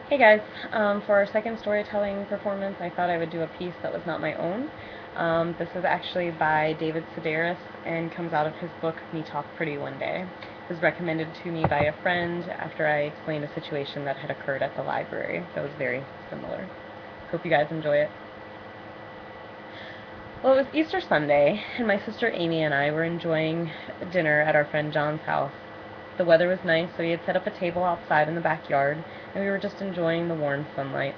Hey guys, for our second storytelling performance, I thought I would do a piece that was not my own. This is actually by David Sedaris and comes out of his book Me Talk Pretty One Day. It was recommended to me by a friend after I explained a situation that had occurred at the library that was very similar. Hope you guys enjoy it. Well, it was Easter Sunday, and my sister Amy and I were enjoying dinner at our friend John's house. The weather was nice, so he had set up a table outside in the backyard, and we were just enjoying the warm sunlight.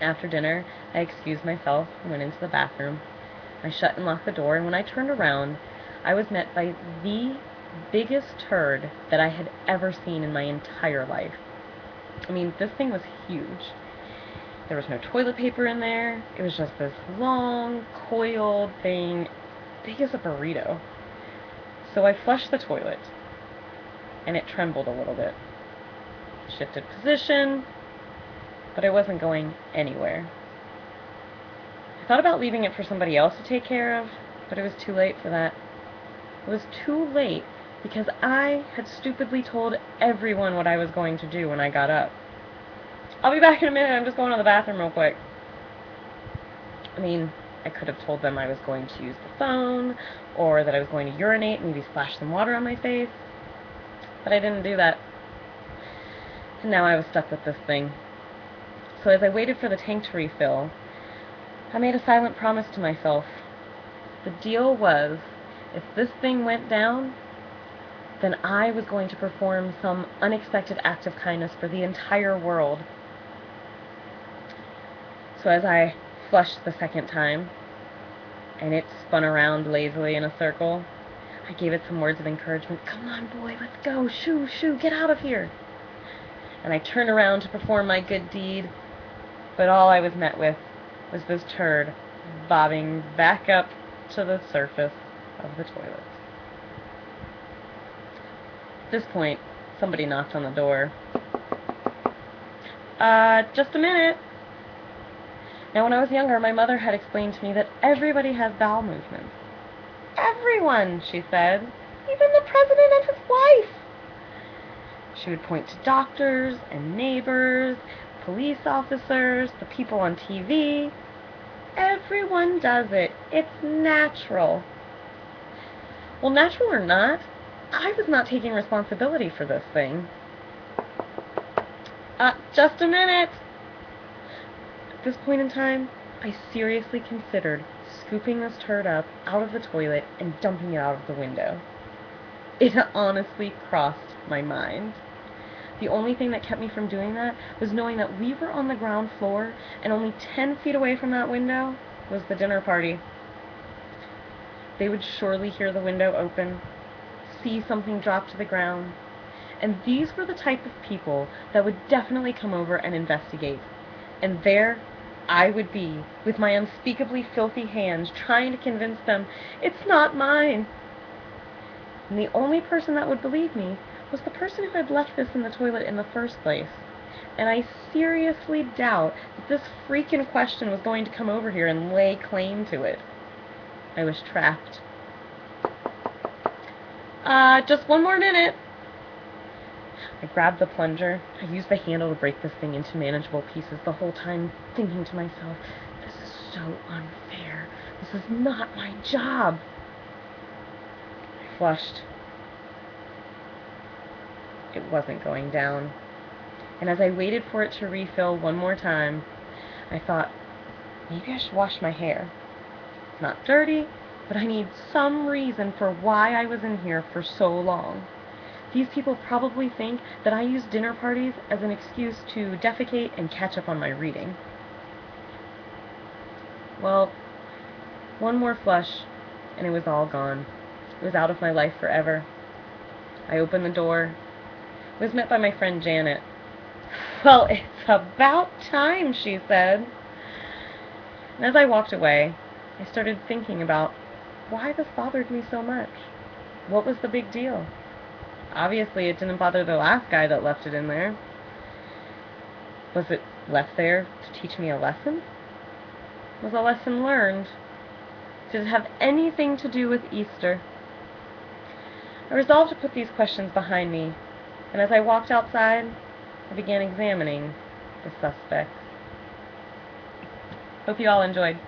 After dinner, I excused myself and went into the bathroom. I shut and locked the door, and when I turned around, I was met by the biggest turd that I had ever seen in my entire life. I mean, this thing was huge. There was no toilet paper in there. It was just this long, coiled thing, big as a burrito. So I flushed the toilet, and it trembled a little bit. Shifted position, but it wasn't going anywhere. I thought about leaving it for somebody else to take care of, but it was too late for that. It was too late because I had stupidly told everyone what I was going to do when I got up. I'll be back in a minute, I'm just going to the bathroom real quick. I mean, I could have told them I was going to use the phone, or that I was going to urinate and maybe splash some water on my face, but I didn't do that. And now I was stuck with this thing. So as I waited for the tank to refill, I made a silent promise to myself. The deal was, if this thing went down, then I was going to perform some unexpected act of kindness for the entire world. So as I flushed the second time, and it spun around lazily in a circle, I gave it some words of encouragement. Come on, boy, let's go. Shoo, shoo, get out of here. And I turned around to perform my good deed, but all I was met with was this turd bobbing back up to the surface of the toilet. At this point, somebody knocked on the door. Just a minute. Now, when I was younger, my mother had explained to me that everybody has bowel movements. Everyone, she said. Even the president and his wife. She would point to doctors and neighbors, police officers, the people on TV. Everyone does it. It's natural. Well, natural or not, I was not taking responsibility for this thing. Just a minute. At this point in time, I seriously considered scooping this turd up out of the toilet and dumping it out of the window. It honestly crossed my mind. The only thing that kept me from doing that was knowing that we were on the ground floor and only 10 feet away from that window was the dinner party. They would surely hear the window open, see something drop to the ground, and these were the type of people that would definitely come over and investigate. And there I would be, with my unspeakably filthy hands, trying to convince them it's not mine. And the only person that would believe me was the person who had left this in the toilet in the first place. And I seriously doubt that this freak in question was going to come over here and lay claim to it. I was trapped. Just one more minute. I grabbed the plunger. I used the handle to break this thing into manageable pieces, the whole time thinking to myself, this is so unfair. This is not my job. I flushed. It wasn't going down. And as I waited for it to refill one more time, I thought, maybe I should wash my hair. It's not dirty, but I need some reason for why I was in here for so long. These people probably think that I use dinner parties as an excuse to defecate and catch up on my reading. Well, one more flush, and it was all gone. It was out of my life forever. I opened the door. I was met by my friend Janet. Well, it's about time, she said. And as I walked away, I started thinking about why this bothered me so much. What was the big deal? Obviously, it didn't bother the last guy that left it in there. Was it left there to teach me a lesson? Was a lesson learned? Did it have anything to do with Easter? I resolved to put these questions behind me, and as I walked outside, I began examining the suspects. Hope you all enjoyed.